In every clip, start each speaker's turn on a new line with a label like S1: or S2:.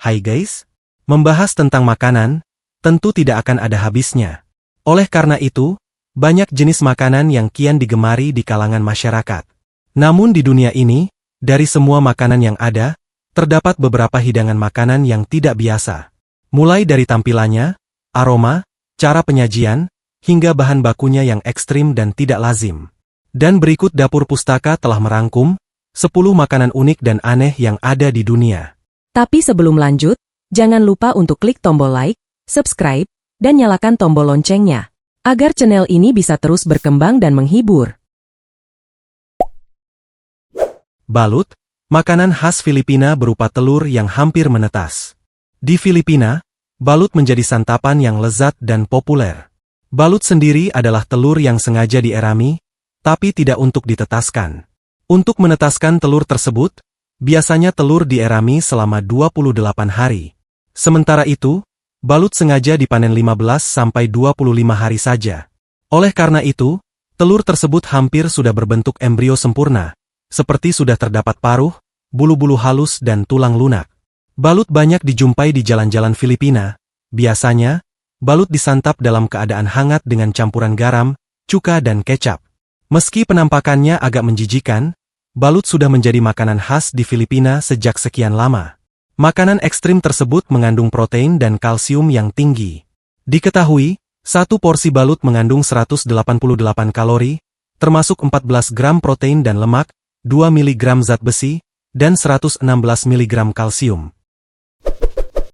S1: Hai guys, membahas tentang makanan, tentu tidak akan ada habisnya. Oleh karena itu, banyak jenis makanan yang kian digemari di kalangan masyarakat. Namun di dunia ini, dari semua makanan yang ada, terdapat beberapa hidangan makanan yang tidak biasa. Mulai dari tampilannya, aroma, cara penyajian, hingga bahan bakunya yang ekstrim dan tidak lazim. Dan berikut Dapur Pustaka telah merangkum 10 makanan unik dan aneh yang ada di dunia.
S2: Tapi sebelum lanjut, jangan lupa untuk klik tombol like, subscribe, dan nyalakan tombol loncengnya, agar channel ini bisa terus berkembang dan menghibur.
S1: Balut, makanan khas Filipina berupa telur yang hampir menetas. Di Filipina, balut menjadi santapan yang lezat dan populer. Balut sendiri adalah telur yang sengaja dierami, tapi tidak untuk ditetaskan. Untuk menetaskan telur tersebut, biasanya telur dierami selama 28 hari. Sementara itu, balut sengaja dipanen 15-25 hari saja. Oleh karena itu, telur tersebut hampir sudah berbentuk embrio sempurna, seperti sudah terdapat paruh, bulu-bulu halus dan tulang lunak. Balut banyak dijumpai di jalan-jalan Filipina. Biasanya, balut disantap dalam keadaan hangat dengan campuran garam, cuka dan kecap. Meski penampakannya agak menjijikan, balut sudah menjadi makanan khas di Filipina sejak sekian lama. Makanan ekstrim tersebut mengandung protein dan kalsium yang tinggi. Diketahui, satu porsi balut mengandung 188 kalori, termasuk 14 gram protein dan lemak, 2 mg zat besi, dan 116 mg kalsium.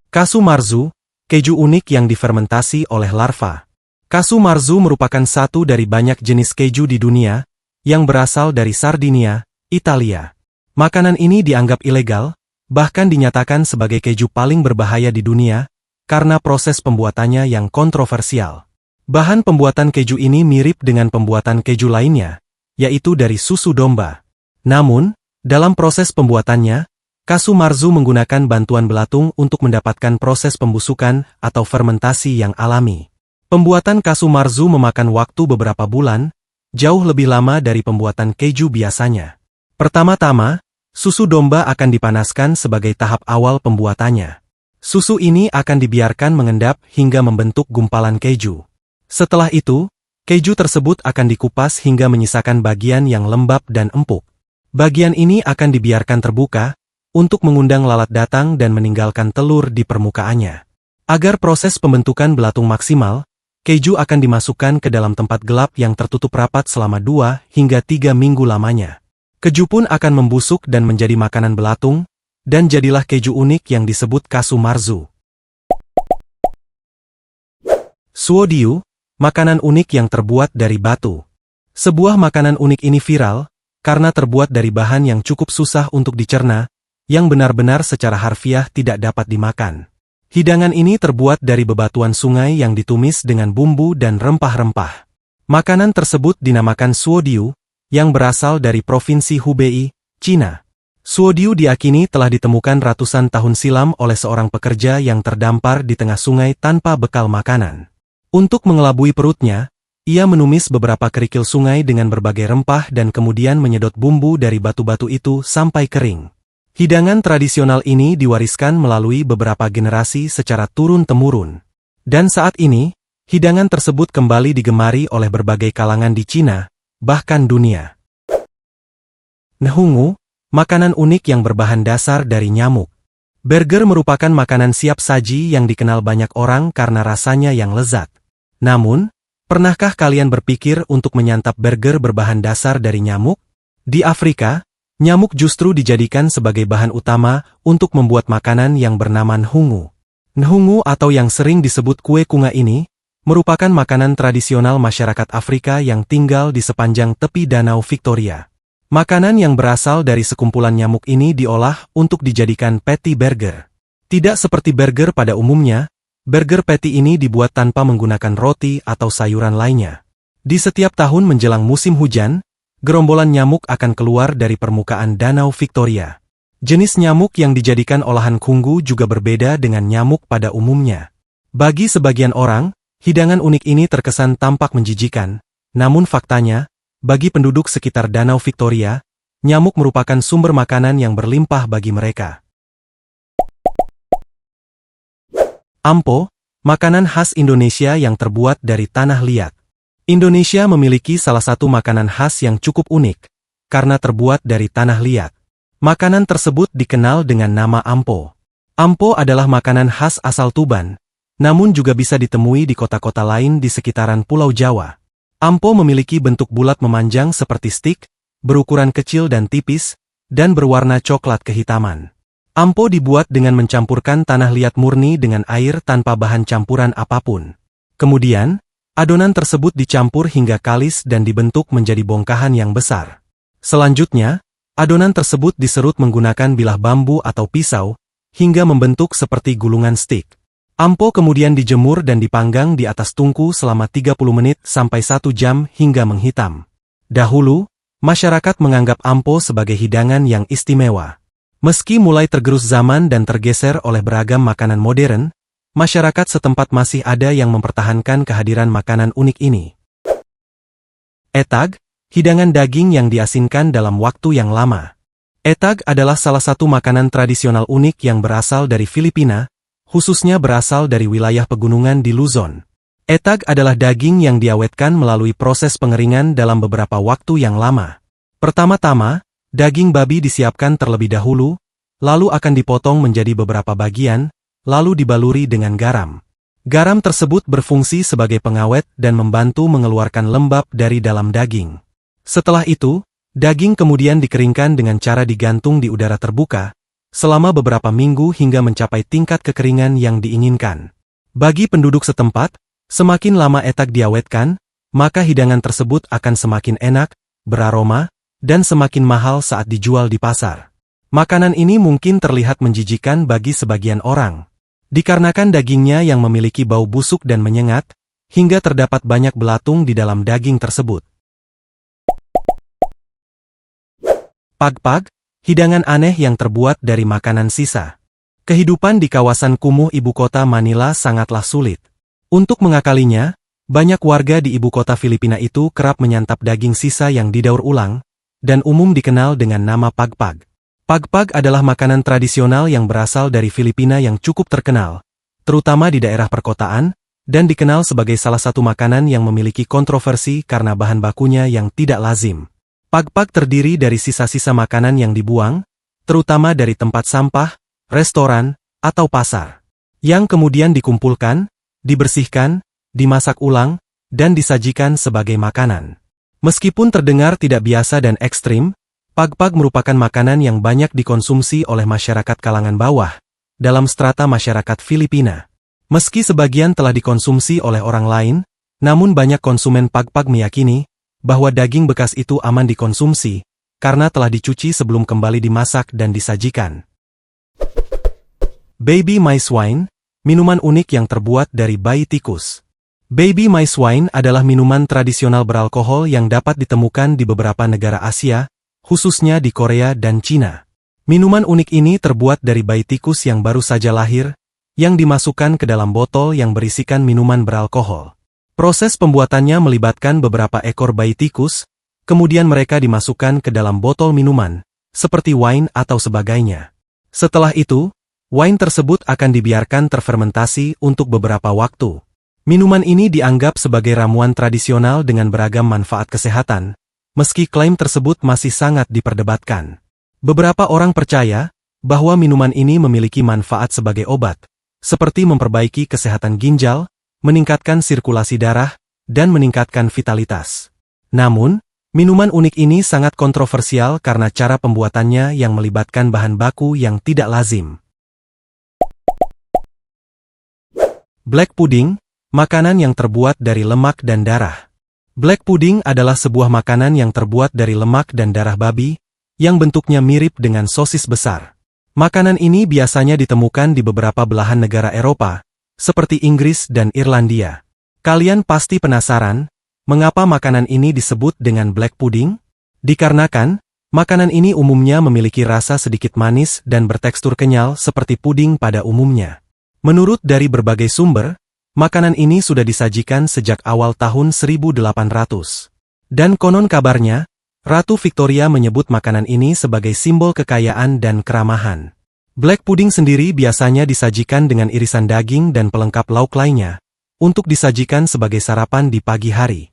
S1: Kasu marzu, keju unik yang difermentasi oleh larva. Kasu marzu merupakan satu dari banyak jenis keju di dunia, yang berasal dari Sardinia, Italia. Makanan ini dianggap ilegal, bahkan dinyatakan sebagai keju paling berbahaya di dunia, karena proses pembuatannya yang kontroversial. Bahan pembuatan keju ini mirip dengan pembuatan keju lainnya, yaitu dari susu domba. Namun, dalam proses pembuatannya, kasu marzu menggunakan bantuan belatung untuk mendapatkan proses pembusukan atau fermentasi yang alami. Pembuatan kasu marzu memakan waktu beberapa bulan, jauh lebih lama dari pembuatan keju biasanya. Pertama-tama, susu domba akan dipanaskan sebagai tahap awal pembuatannya. Susu ini akan dibiarkan mengendap hingga membentuk gumpalan keju. Setelah itu, keju tersebut akan dikupas hingga menyisakan bagian yang lembab dan empuk. Bagian ini akan dibiarkan terbuka, untuk mengundang lalat datang dan meninggalkan telur di permukaannya. Agar proses pembentukan belatung maksimal, keju akan dimasukkan ke dalam tempat gelap yang tertutup rapat selama 2 hingga 3 minggu lamanya. Keju pun akan membusuk dan menjadi makanan belatung, dan jadilah keju unik yang disebut kasu marzu. Suodiu, makanan unik yang terbuat dari batu. Sebuah makanan unik ini viral, karena terbuat dari bahan yang cukup susah untuk dicerna, yang benar-benar secara harfiah tidak dapat dimakan. Hidangan ini terbuat dari bebatuan sungai yang ditumis dengan bumbu dan rempah-rempah. Makanan tersebut dinamakan suodiu, yang berasal dari Provinsi Hubei, Cina. Suodiu diakini telah ditemukan ratusan tahun silam oleh seorang pekerja yang terdampar di tengah sungai tanpa bekal makanan. Untuk mengelabui perutnya, ia menumis beberapa kerikil sungai dengan berbagai rempah dan kemudian menyedot bumbu dari batu-batu itu sampai kering. Hidangan tradisional ini diwariskan melalui beberapa generasi secara turun-temurun. Dan saat ini, hidangan tersebut kembali digemari oleh berbagai kalangan di Cina, bahkan dunia. Nihongo, makanan unik yang berbahan dasar dari nyamuk. Burger merupakan makanan siap saji yang dikenal banyak orang karena rasanya yang lezat. Namun, pernahkah kalian berpikir untuk menyantap burger berbahan dasar dari nyamuk? Di Afrika, nyamuk justru dijadikan sebagai bahan utama untuk membuat makanan yang bernama nihongo. Nihongo atau yang sering disebut kue kunga ini, merupakan makanan tradisional masyarakat Afrika yang tinggal di sepanjang tepi Danau Victoria. Makanan yang berasal dari sekumpulan nyamuk ini diolah untuk dijadikan patty burger. Tidak seperti burger pada umumnya, burger patty ini dibuat tanpa menggunakan roti atau sayuran lainnya. Di setiap tahun menjelang musim hujan, gerombolan nyamuk akan keluar dari permukaan Danau Victoria. Jenis nyamuk yang dijadikan olahan khungu juga berbeda dengan nyamuk pada umumnya. Bagi sebagian orang, hidangan unik ini terkesan tampak menjijikan, namun faktanya, bagi penduduk sekitar Danau Victoria, nyamuk merupakan sumber makanan yang berlimpah bagi mereka. Ampo, makanan khas Indonesia yang terbuat dari tanah liat. Indonesia memiliki salah satu makanan khas yang cukup unik, karena terbuat dari tanah liat. Makanan tersebut dikenal dengan nama ampo. Ampo adalah makanan khas asal Tuban, namun juga bisa ditemui di kota-kota lain di sekitaran Pulau Jawa. Ampo memiliki bentuk bulat memanjang seperti stik, berukuran kecil dan tipis, dan berwarna coklat kehitaman. Ampo dibuat dengan mencampurkan tanah liat murni dengan air tanpa bahan campuran apapun. Kemudian, adonan tersebut dicampur hingga kalis dan dibentuk menjadi bongkahan yang besar. Selanjutnya, adonan tersebut diserut menggunakan bilah bambu atau pisau, hingga membentuk seperti gulungan stik. Ampo kemudian dijemur dan dipanggang di atas tungku selama 30 menit sampai 1 jam hingga menghitam. Dahulu, masyarakat menganggap ampo sebagai hidangan yang istimewa. Meski mulai tergerus zaman dan tergeser oleh beragam makanan modern, masyarakat setempat masih ada yang mempertahankan kehadiran makanan unik ini. Etag, hidangan daging yang diasinkan dalam waktu yang lama. Etag adalah salah satu makanan tradisional unik yang berasal dari Filipina, khususnya berasal dari wilayah pegunungan di Luzon. Etag adalah daging yang diawetkan melalui proses pengeringan dalam beberapa waktu yang lama. Pertama-tama, daging babi disiapkan terlebih dahulu, lalu akan dipotong menjadi beberapa bagian, lalu dibaluri dengan garam. Garam tersebut berfungsi sebagai pengawet dan membantu mengeluarkan lembab dari dalam daging. Setelah itu, daging kemudian dikeringkan dengan cara digantung di udara terbuka, selama beberapa minggu hingga mencapai tingkat kekeringan yang diinginkan. Bagi penduduk setempat, semakin lama etag diawetkan, maka hidangan tersebut akan semakin enak, beraroma, dan semakin mahal saat dijual di pasar. Makanan ini mungkin terlihat menjijikan bagi sebagian orang, dikarenakan dagingnya yang memiliki bau busuk dan menyengat, hingga terdapat banyak belatung di dalam daging tersebut. Pagpag, hidangan aneh yang terbuat dari makanan sisa. Kehidupan di kawasan kumuh ibu kota Manila sangatlah sulit. Untuk mengakalinya, banyak warga di ibu kota Filipina itu kerap menyantap daging sisa yang didaur ulang, dan umum dikenal dengan nama pagpag. Pagpag adalah makanan tradisional yang berasal dari Filipina yang cukup terkenal, terutama di daerah perkotaan, dan dikenal sebagai salah satu makanan yang memiliki kontroversi karena bahan bakunya yang tidak lazim. Pagpag terdiri dari sisa-sisa makanan yang dibuang, terutama dari tempat sampah, restoran, atau pasar, yang kemudian dikumpulkan, dibersihkan, dimasak ulang, dan disajikan sebagai makanan. Meskipun terdengar tidak biasa dan ekstrim, pagpag merupakan makanan yang banyak dikonsumsi oleh masyarakat kalangan bawah, dalam strata masyarakat Filipina. Meski sebagian telah dikonsumsi oleh orang lain, namun banyak konsumen pagpag meyakini bahwa daging bekas itu aman dikonsumsi, karena telah dicuci sebelum kembali dimasak dan disajikan. Baby Mice Wine, minuman unik yang terbuat dari bayi tikus. Baby Mice Wine adalah minuman tradisional beralkohol yang dapat ditemukan di beberapa negara Asia, khususnya di Korea dan Cina. Minuman unik ini terbuat dari bayi tikus yang baru saja lahir, yang dimasukkan ke dalam botol yang berisikan minuman beralkohol. Proses pembuatannya melibatkan beberapa ekor bayi tikus, kemudian mereka dimasukkan ke dalam botol minuman, seperti wine atau sebagainya. Setelah itu, wine tersebut akan dibiarkan terfermentasi untuk beberapa waktu. Minuman ini dianggap sebagai ramuan tradisional dengan beragam manfaat kesehatan, meski klaim tersebut masih sangat diperdebatkan. Beberapa orang percaya bahwa minuman ini memiliki manfaat sebagai obat, seperti memperbaiki kesehatan ginjal, meningkatkan sirkulasi darah, dan meningkatkan vitalitas. Namun, minuman unik ini sangat kontroversial karena cara pembuatannya yang melibatkan bahan baku yang tidak lazim. Black pudding, makanan yang terbuat dari lemak dan darah. Black pudding adalah sebuah makanan yang terbuat dari lemak dan darah babi, yang bentuknya mirip dengan sosis besar. Makanan ini biasanya ditemukan di beberapa belahan negara Eropa, seperti Inggris dan Irlandia. Kalian pasti penasaran, mengapa makanan ini disebut dengan black pudding? Dikarenakan, makanan ini umumnya memiliki rasa sedikit manis dan bertekstur kenyal seperti puding pada umumnya. Menurut dari berbagai sumber, makanan ini sudah disajikan sejak awal tahun 1800. Dan konon kabarnya, Ratu Victoria menyebut makanan ini sebagai simbol kekayaan dan keramahan. Black pudding sendiri biasanya disajikan dengan irisan daging dan pelengkap lauk lainnya, untuk disajikan sebagai sarapan di pagi hari.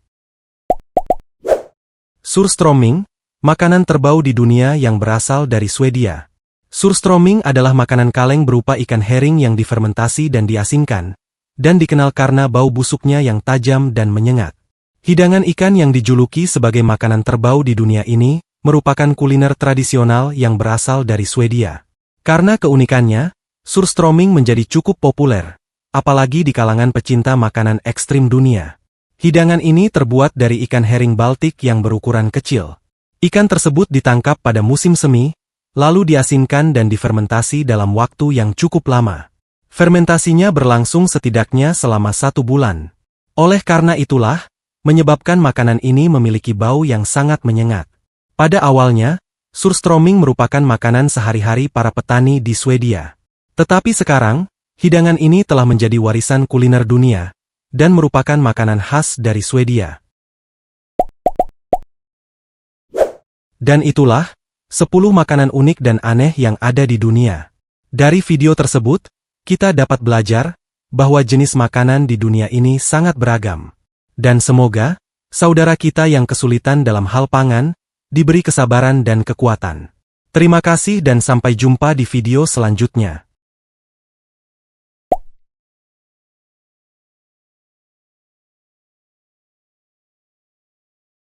S1: Surströmming, makanan terbau di dunia yang berasal dari Swedia. Surströmming adalah makanan kaleng berupa ikan herring yang difermentasi dan diasinkan, dan dikenal karena bau busuknya yang tajam dan menyengat. Hidangan ikan yang dijuluki sebagai makanan terbau di dunia ini, merupakan kuliner tradisional yang berasal dari Swedia. Karena keunikannya, surströmming menjadi cukup populer, apalagi di kalangan pecinta makanan ekstrim dunia. Hidangan ini terbuat dari ikan herring Baltik yang berukuran kecil. Ikan tersebut ditangkap pada musim semi, lalu diasinkan dan difermentasi dalam waktu yang cukup lama. Fermentasinya berlangsung setidaknya selama 1 bulan. Oleh karena itulah, menyebabkan makanan ini memiliki bau yang sangat menyengat. Pada awalnya, surströmming merupakan makanan sehari-hari para petani di Swedia. Tetapi sekarang, hidangan ini telah menjadi warisan kuliner dunia, dan merupakan makanan khas dari Swedia. Dan itulah, 10 makanan unik dan aneh yang ada di dunia. Dari video tersebut, kita dapat belajar, bahwa jenis makanan di dunia ini sangat beragam. Dan semoga, saudara kita yang kesulitan dalam hal pangan, diberi kesabaran dan kekuatan. Terima kasih dan sampai jumpa di video selanjutnya.